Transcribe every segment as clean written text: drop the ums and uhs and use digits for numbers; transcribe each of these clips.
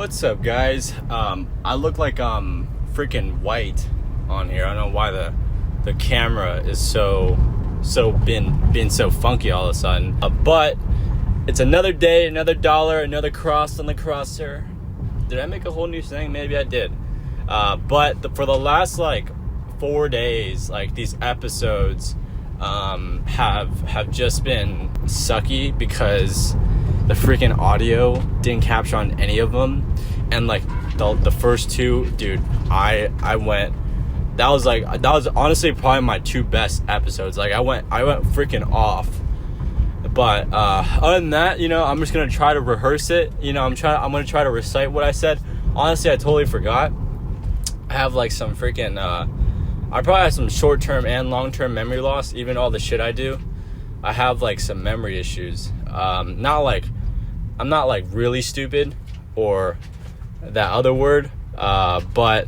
What's up, guys? I look like I'm freaking white on here. I don't know why the camera is so been so funky all of a sudden. But it's another day, another dollar, another cross on the crosser. Did I make a whole new thing? Maybe I did. But for the last 4 days, these episodes have just been sucky because the freaking audio didn't capture on any of them. And the first two, dude, I went, that was honestly probably my two best episodes. I went freaking off. But other than that, I'm just gonna try to rehearse it. I'm gonna try to recite what I said. Honestly, I totally forgot. I have some freaking I probably have some short-term and long-term memory loss. Even all the shit I do, I have some memory issues. I'm not really stupid or that other word, but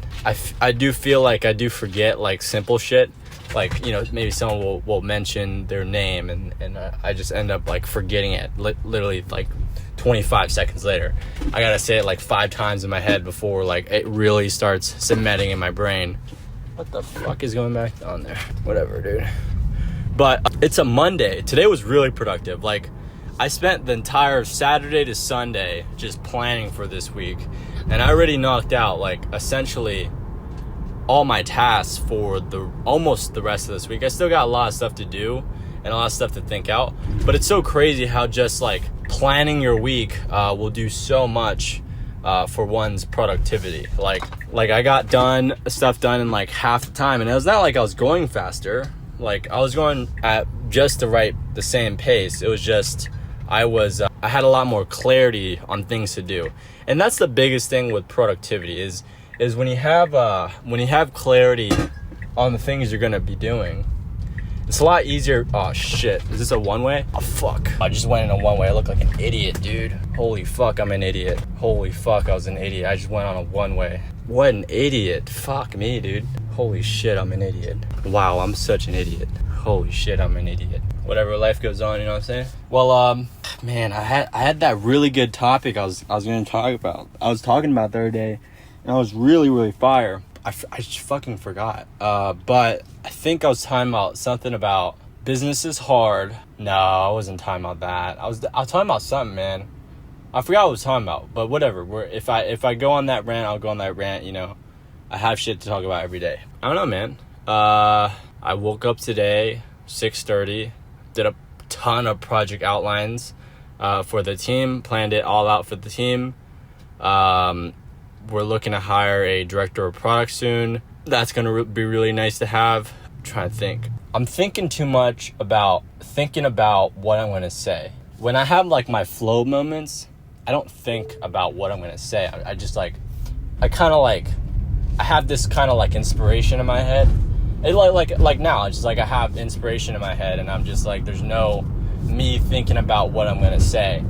I do feel like I do forget simple shit. Maybe someone will mention their name and I just end up forgetting it literally 25 seconds later. I gotta say it 5 times in my head before it really starts cementing in my brain. What the fuck is going back on there? Whatever, dude. But it's a Monday. Today was really productive. I spent the entire Saturday to Sunday just planning for this week, and I already knocked out essentially all my tasks for almost the rest of this week. I still got a lot of stuff to do and a lot of stuff to think out, but it's so crazy how just planning your week will do so much for one's productivity. I got stuff done in half the time, and it was not I was going faster. I was going at just the same pace. It was just I had a lot more clarity on things to do, and that's the biggest thing with productivity is when you have clarity on the things you're gonna be doing. It's a lot easier. Oh shit, is this a one-way? Oh fuck, I just went in a one-way. I look like an idiot, dude. Holy fuck, I'm an idiot. Holy fuck, I was an idiot. I just went on a one-way. What an idiot. Fuck me, dude. Holy shit, I'm an idiot. Wow, I'm such an idiot. Holy shit, I'm an idiot. Whatever, life goes on, you know what I'm saying? Well, man, I had that really good topic I was gonna talk about. I was talking about the other day, and I was really fire. I just fucking forgot. But I think I was talking about something about business is hard. No, I wasn't talking about that. I was talking about something, man. I forgot what I was talking about, but whatever. If I go on that rant, I'll go on that rant, I have shit to talk about every day. I don't know, man. I woke up today, 6:30, did a ton of project outlines for the team, planned it all out for the team. We're looking to hire a director of product soon. That's going to be really nice to have. I'm trying to think. I'm thinking too much about what I'm going to say. When I have my flow moments, I don't think about what I'm going to say. I just I have this kind of inspiration in my head. It like now, it's just I have inspiration in my head, and I'm just there's no me thinking about what I'm going to say.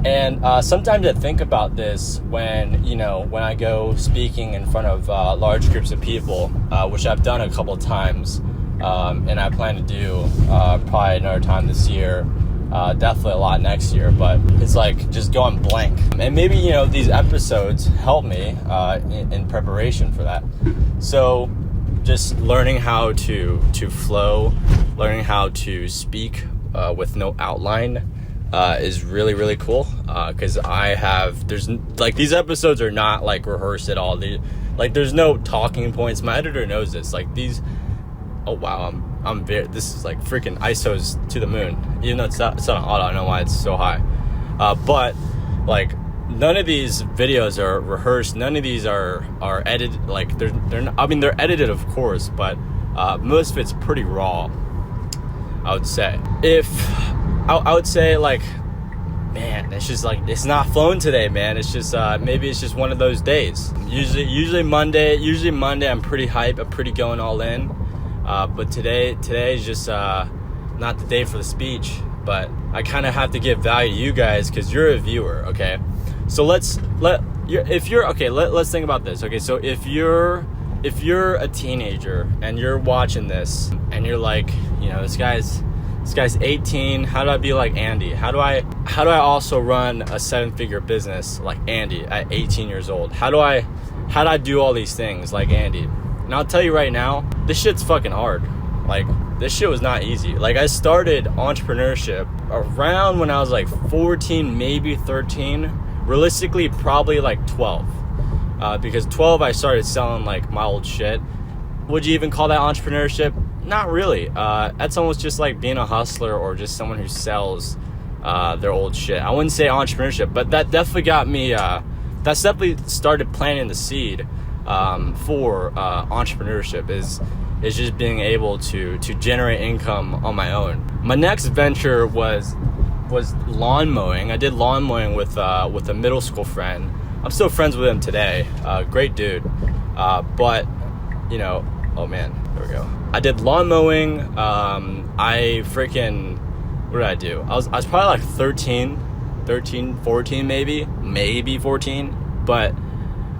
And sometimes I think about this when I go speaking in front of large groups of people, which I've done a couple of times, and I plan to do probably another time this year, definitely a lot next year. But it's just going blank, and maybe these episodes help me in preparation for that. So just learning how to flow, learning how to speak with no outline. Is really cool, because these episodes are not rehearsed at all. There's no talking points. My editor knows this. Oh wow, I'm very, this is freaking ISO's to the moon. Even though it's not on auto, I don't know why it's so high. But none of these videos are rehearsed. None of these are edited. They're not, I mean, they're edited, of course, but most of it's pretty raw, I would say. I would say man, it's just it's not flowing today, man. It's just maybe it's just one of those days. Usually Monday I'm pretty hype, I'm pretty going all in. But today is just not the day for the speech. But I kind of have to give value to you guys because you're a viewer, okay? So let's think about this, okay? So if you're a teenager and you're watching this and you're this guy's 18, how do I be like Andy? How do I how do I also run a 7-figure business like Andy at 18 years old? How do I do all these things like Andy? And I'll tell you right now, this shit's fucking hard. Like, this shit was not easy. Like, I started entrepreneurship around when I was like 14, maybe 13. Realistically, probably like 12. Because 12, I started selling like my old shit. Would you even call that entrepreneurship? Not really. That's almost just like being a hustler or just someone who sells their old shit. I wouldn't say entrepreneurship, but that definitely got me, that's definitely started planting the seed for entrepreneurship is just being able to generate income on my own. My next venture was lawn mowing. I did lawn mowing with a middle school friend. I'm still friends with him today. Great dude. But, you know, oh man, there we go. I did lawn mowing. What did I do? I was probably like 13, 14 maybe 14. But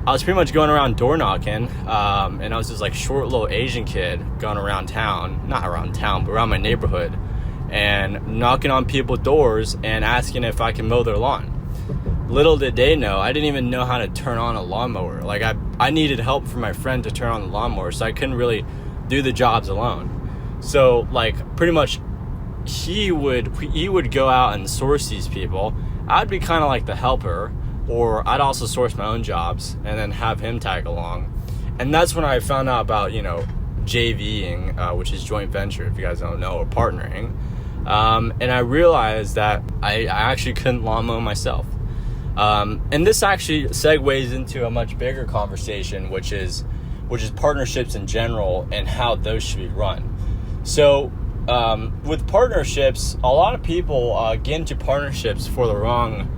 I was pretty much going around door knocking. And I was this like short little Asian kid going around town. Not around town, but around my neighborhood. And knocking on people's doors and asking if I can mow their lawn. Little did they know, I didn't even know how to turn on a lawnmower. Like I needed help from my friend to turn on the lawnmower, so I couldn't really do the jobs alone. So like pretty much he would go out and source these people. I'd be kind of like the helper, or I'd also source my own jobs and then have him tag along. And that's when I found out about, you know, JVing, which is joint venture, if you guys don't know, or partnering. And I realized that I actually couldn't lawn mow myself. And this actually segues into a much bigger conversation, which is partnerships in general and how those should be run. So with partnerships, a lot of people get into partnerships for the wrong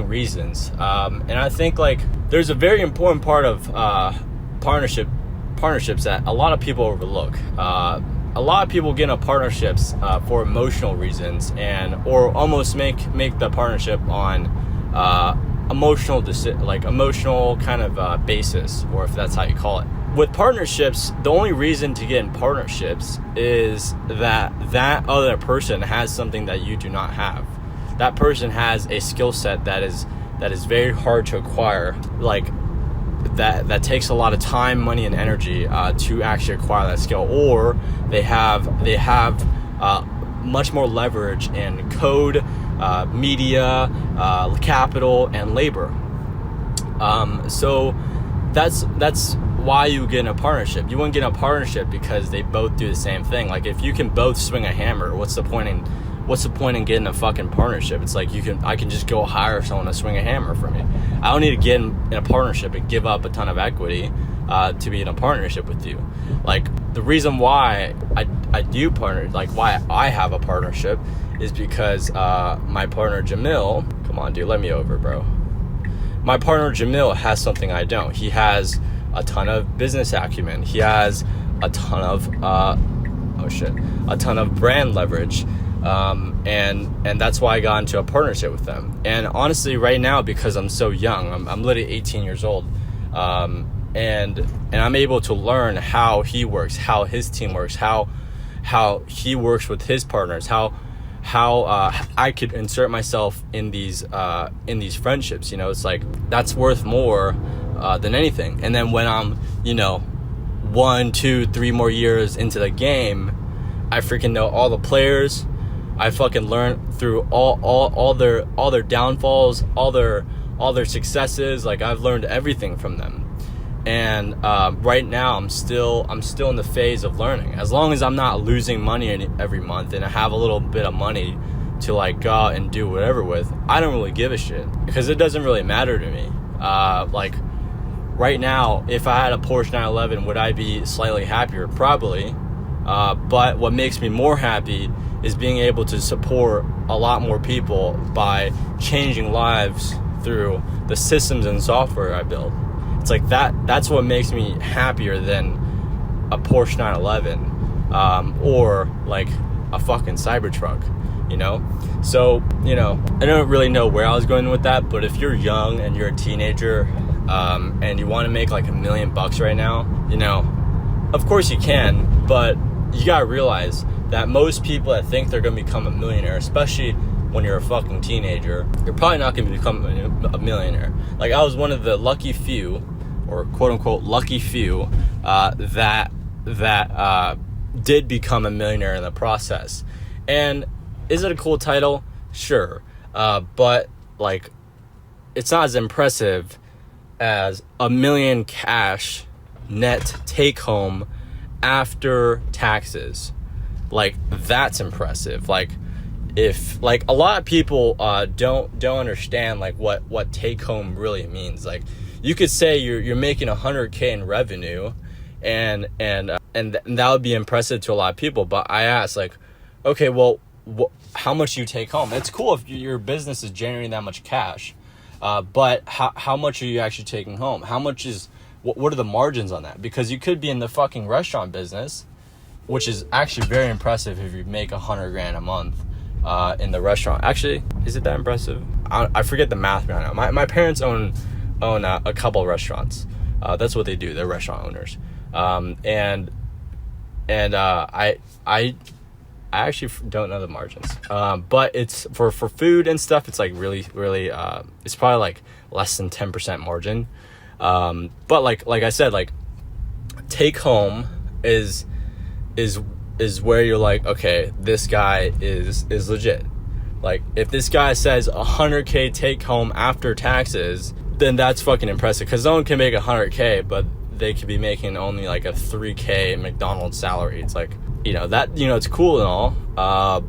reasons. And I think like there's a very important part of partnerships that a lot of people overlook. A lot of people get into partnerships for emotional reasons or almost make the partnership on emotional kind of basis, or if that's how you call it. With partnerships, the only reason to get in partnerships is that other person has something that you do not have. That person has a skill set that is very hard to acquire. Like that takes a lot of time, money, and energy to actually acquire that skill, or they have much more leverage in code, media, capital, and labor. So that's why you get in a partnership. You wouldn't get in a partnership because they both do the same thing. Like if you can both swing a hammer, what's the point in getting a fucking partnership? It's like I can just go hire someone to swing a hammer for me. I don't need to get in a partnership and give up a ton of equity to be in a partnership with you. Like the reason why I do partner, like why I have a partnership, is because my partner Jamil, come on dude, let me over, bro. My partner Jamil has something I don't. He has a ton of business acumen. He has a ton of brand leverage. And that's why I got into a partnership with them. And honestly, right now, because I'm so young, I'm literally 18 years old, and I'm able to learn how he works, how his team works, how he works with his partners, how I could insert myself in these friendships. You know, it's like that's worth more than anything. And then when I'm 1, 2, 3 more years into the game, I freaking know all the players. I fucking learned through all their downfalls, all their successes. Like I've learned everything from them. And right now I'm still in the phase of learning. As long as I'm not losing money every month and I have a little bit of money to like go out and do whatever with, I don't really give a shit because it doesn't really matter to me. Like right now, if I had a Porsche 911, would I be slightly happier? Probably. But what makes me more happy is being able to support a lot more people by changing lives through the systems and software I build. It's like that's what makes me happier than a Porsche 911 or like a fucking Cybertruck, you know? So, I don't really know where I was going with that, but if you're young and you're a teenager and you want to make like $1 million right now, of course you can, but you gotta realize that most people that think they're gonna become a millionaire, especially when you're a fucking teenager, you're probably not going to become a millionaire. Like, I was one of the lucky few, or quote unquote lucky few, that did become a millionaire in the process. And is it a cool title? Sure. But like, it's not as impressive as $1 million cash net take home after taxes. Like, that's impressive. Like, if like a lot of people don't understand like what take home really means. Like, you could say you're making 100K in revenue, and that would be impressive to a lot of people. But I ask, like, okay, well, how much do you take home? It's cool if your business is generating that much cash, but how much are you actually taking home? How much is what are the margins on that? Because you could be in the fucking restaurant business, which is actually very impressive if you make $100,000 a month in the restaurant. Actually, is it that impressive? I forget the math right now. My parents own a couple of restaurants. That's what they do. They're restaurant owners. I actually don't know the margins. But it's for food and stuff. It's like really it's probably like less than 10% margin. But like I said, like, take home is where you're like, okay, this guy is legit. Like, if this guy says 100K take home after taxes, then that's fucking impressive, because no one can make 100K, but they could be making only like a 3K McDonald's salary. It's like, it's cool and all,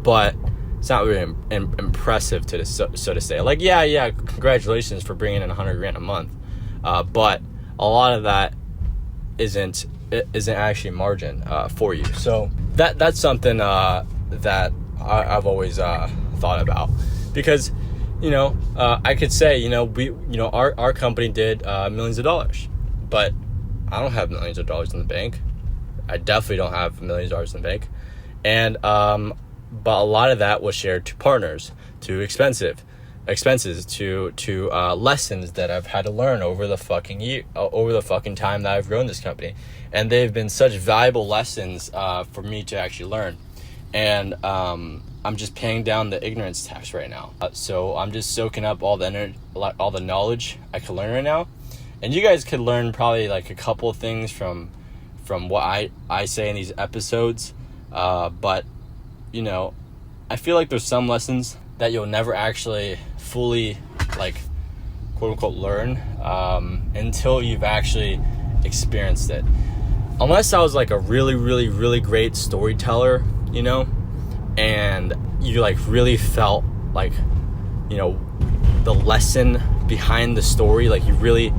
but it's not really impressive so to say. Like, yeah, congratulations for bringing in $100,000 a month, but a lot of that isn't actually margin for you. So that's something that I've always thought about, because I could say our company did millions of dollars, but I don't have millions of dollars in the bank. I definitely don't have millions of dollars in the bank, and but a lot of that was shared to partners, to expenses, to lessons that I've had to learn over the fucking time that I've grown this company. And they've been such valuable lessons for me to actually learn. And I'm just paying down the ignorance tax right now. So I'm just soaking up all the knowledge I can learn right now. And you guys could learn probably like a couple of things from what I say in these episodes. But I feel like there's some lessons that you'll never actually fully, like, quote unquote learn until you've actually experienced it. Unless I was like a really, really, really great storyteller, and you like really felt like, the lesson behind the story, like you really,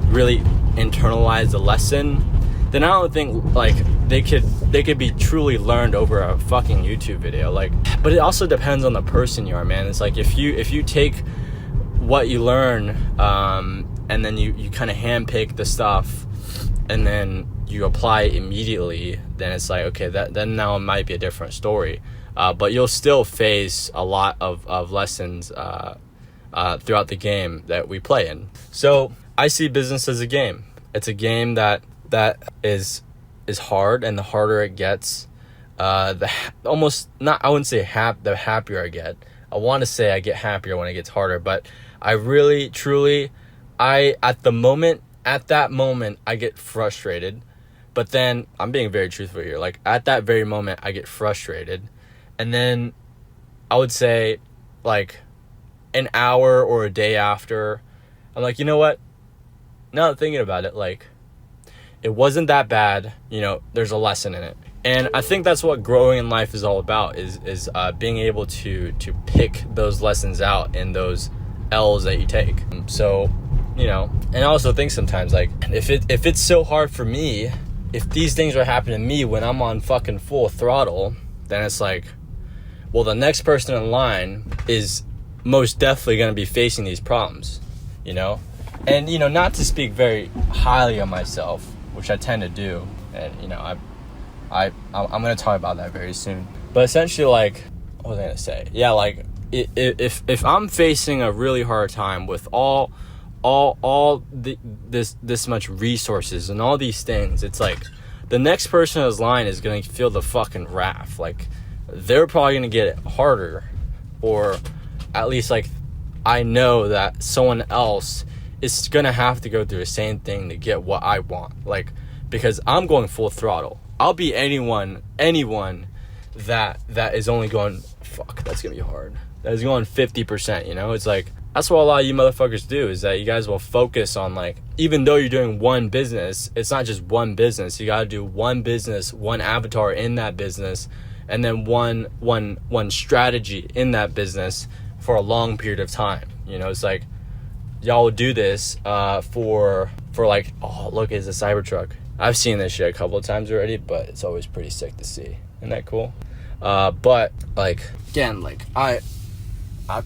really internalized the lesson, then I don't think like they could be truly learned over a fucking YouTube video. Like, but it also depends on the person you are, man. It's like if you take what you learn and then you kind of handpick the stuff and then you apply it immediately, then it's like, okay, then now it might be a different story. But you'll still face a lot of lessons throughout the game that we play in. So I see business as a game. It's a game that is hard, and the harder it gets, the happier I get. I want to say I get happier when it gets harder, but I really, truly, at that moment, I get frustrated. But then, I'm being very truthful here, like, at that very moment, I get frustrated. And then, I would say, like, an hour or a day after, I'm like, you know what? Now that thinking about it, like, it wasn't that bad. There's a lesson in it. And I think that's what growing in life is all about, is being able to pick those lessons out in those L's that you take. So, and I also think sometimes, like, if it's so hard for me, if these things are happening to me when I'm on fucking full throttle, then it's like, well, the next person in line is most definitely going to be facing these problems, And, not to speak very highly of myself, which I tend to do, and, I'm going to talk about that very soon. But essentially, like, what was I going to say? Yeah, like, if I'm facing a really hard time with this much resources and all these things, it's like the next person in this line is going to feel the fucking wrath. Like, they're probably going to get it harder or at least like I know that someone else is gonna have to go through the same thing to get what I want. Like, because I'm going full throttle. I'll be anyone that is only going, fuck, that's gonna be hard, that is going 50%, you know? It's like, that's what a lot of you motherfuckers do, is that you guys will focus on, like, even though you're doing one business, it's not just one business. You gotta do one business, one avatar in that business, and then one strategy in that business for a long period of time. You know, it's like, y'all would do this for like, oh, look, it's a Cybertruck. I've seen this shit a couple of times already, but it's always pretty sick to see. Isn't that cool? But like, again, like I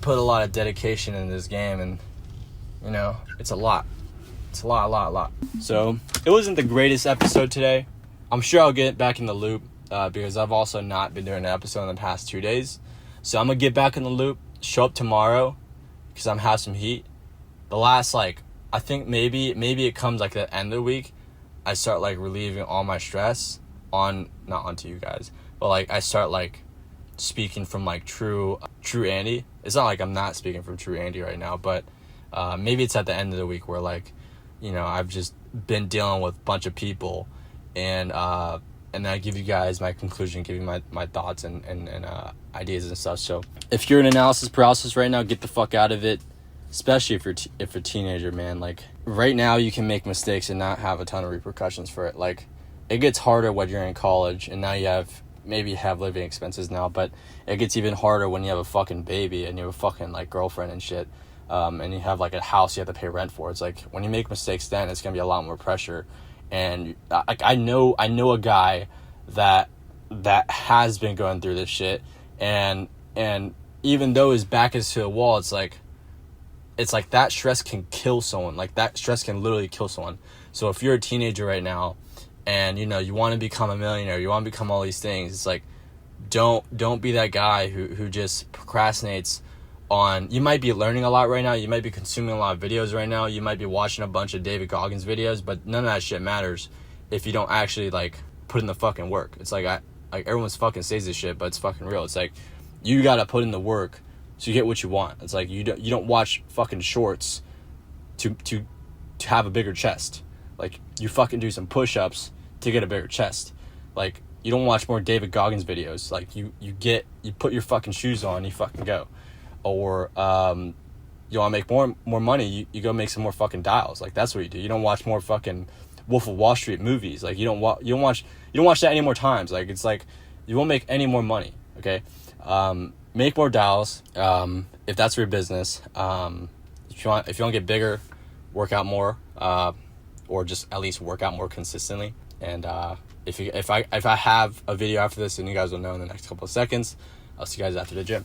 put a lot of dedication in this game, and you know, it's a lot. It's a lot. So it wasn't the greatest episode today. I'm sure I'll get back in the loop because I've also not been doing an episode in the past 2 days. So I'm gonna get back in the loop, show up tomorrow because I'm have some heat. The last, like, I think maybe it comes like the end of the week, I start like relieving all my stress not onto you guys, but like I start like speaking from like true Andy. It's not like I'm not speaking from true Andy right now, but maybe it's at the end of the week where, like, you know, I've just been dealing with a bunch of people, and then I give you guys my conclusion, give you my thoughts and ideas and stuff. So if you're in analysis paralysis right now, get the fuck out of it. Especially if you're a teenager, man. Like, right now you can make mistakes and not have a ton of repercussions for it. Like, it gets harder when you're in college, and now you have living expenses now, but it gets even harder when you have a fucking baby and you have a fucking like girlfriend and shit, and you have like a house you have to pay rent for. It's like, when you make mistakes, then it's gonna be a lot more pressure. And like, I know a guy that has been going through this shit, and even though his back is to the wall, it's like that stress can kill someone. Like, that stress can literally kill someone. So if you're a teenager right now and, you know, you want to become a millionaire, you want to become all these things, it's like, don't be that guy who just procrastinates on. You might be learning a lot right now. You might be consuming a lot of videos right now. You might be watching a bunch of David Goggins videos, but none of that shit matters if you don't actually like put in the fucking work. It's like, everyone's fucking says this shit, but it's fucking real. It's like, you got to put in the work so you get what you want. It's like, you don't watch fucking shorts to have a bigger chest. Like, you fucking do some push-ups to get a bigger chest. Like, you don't watch more David Goggins videos. Like, you put your fucking shoes on, you fucking go. Or you want to make more money, you go make some more fucking dials. Like, that's what you do. You don't watch more fucking Wolf of Wall Street movies. Like, you don't watch that any more times. Like, it's like, you won't make any more money. Okay. Make more dials, if that's your business. If you want to get bigger, work out more, or just at least work out more consistently. And if I have a video after this, then you guys will know in the next couple of seconds. I'll see you guys after the gym.